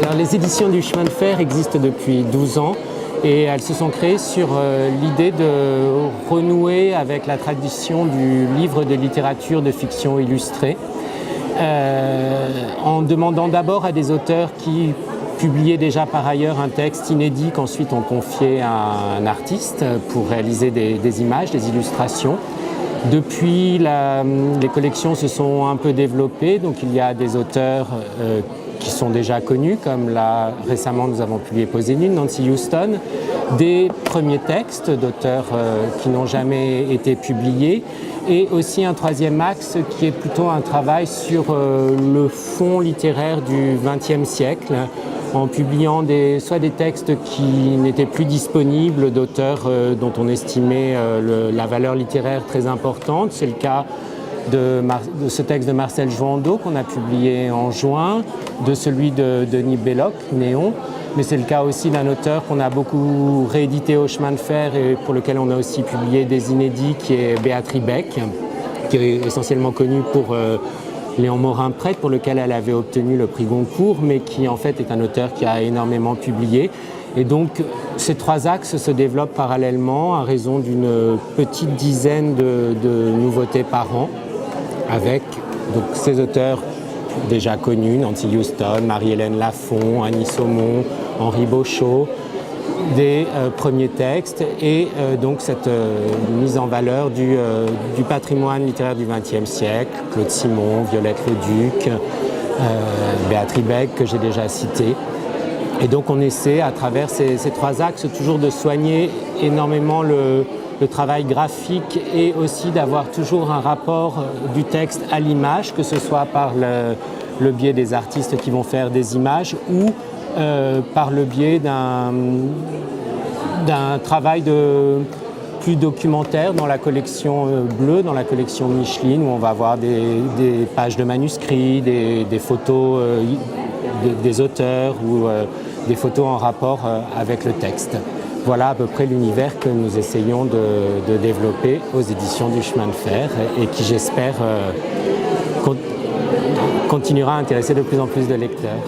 Alors, les éditions du chemin de fer existent depuis 12 ans et elles se sont créées sur l'idée de renouer avec la tradition du livre de littérature de fiction illustrée, en demandant d'abord à des auteurs qui publiaient déjà par ailleurs un texte inédit qu'ensuite on confiait à un artiste pour réaliser des images, des illustrations. Depuis, les collections se sont un peu développées, donc il y a des auteurs qui sont déjà connus, comme là récemment nous avons publié Posez nu, Nancy Houston, des premiers textes d'auteurs qui n'ont jamais été publiés, et aussi un troisième axe qui est plutôt un travail sur le fond littéraire du XXe siècle, en publiant soit des textes qui n'étaient plus disponibles d'auteurs dont on estimait la valeur littéraire très importante. C'est le cas de ce texte de Marcel Jouandeau qu'on a publié en juin, de celui de Denis Belloc, Néon, mais c'est le cas aussi d'un auteur qu'on a beaucoup réédité au chemin de fer et pour lequel on a aussi publié des inédits, qui est Béatrice Beck, qui est essentiellement connue pour Léon Morin Prêtre, pour lequel elle avait obtenu le prix Goncourt, mais qui en fait est un auteur qui a énormément publié. Et donc ces trois axes se développent parallèlement à raison d'une petite dizaine de nouveautés par an, avec donc, ces auteurs déjà connus, Nancy Houston, Marie-Hélène Lafont, Annie Saumon, Henri Beauchot, des premiers textes et donc cette mise en valeur du patrimoine littéraire du XXe siècle, Claude Simon, Violette Leduc, Béatrice Beck que j'ai déjà cité. Et donc on essaie à travers ces trois axes toujours de soigner énormément le travail graphique et aussi d'avoir toujours un rapport du texte à l'image, que ce soit par le biais des artistes qui vont faire des images ou par le biais d'un travail plus documentaire dans la collection bleue, dans la collection Micheline, où on va avoir des pages de manuscrits, des photos des auteurs ou des photos en rapport avec le texte. Voilà à peu près l'univers que nous essayons de développer aux éditions du chemin de fer et qui, j'espère, continuera à intéresser de plus en plus de lecteurs.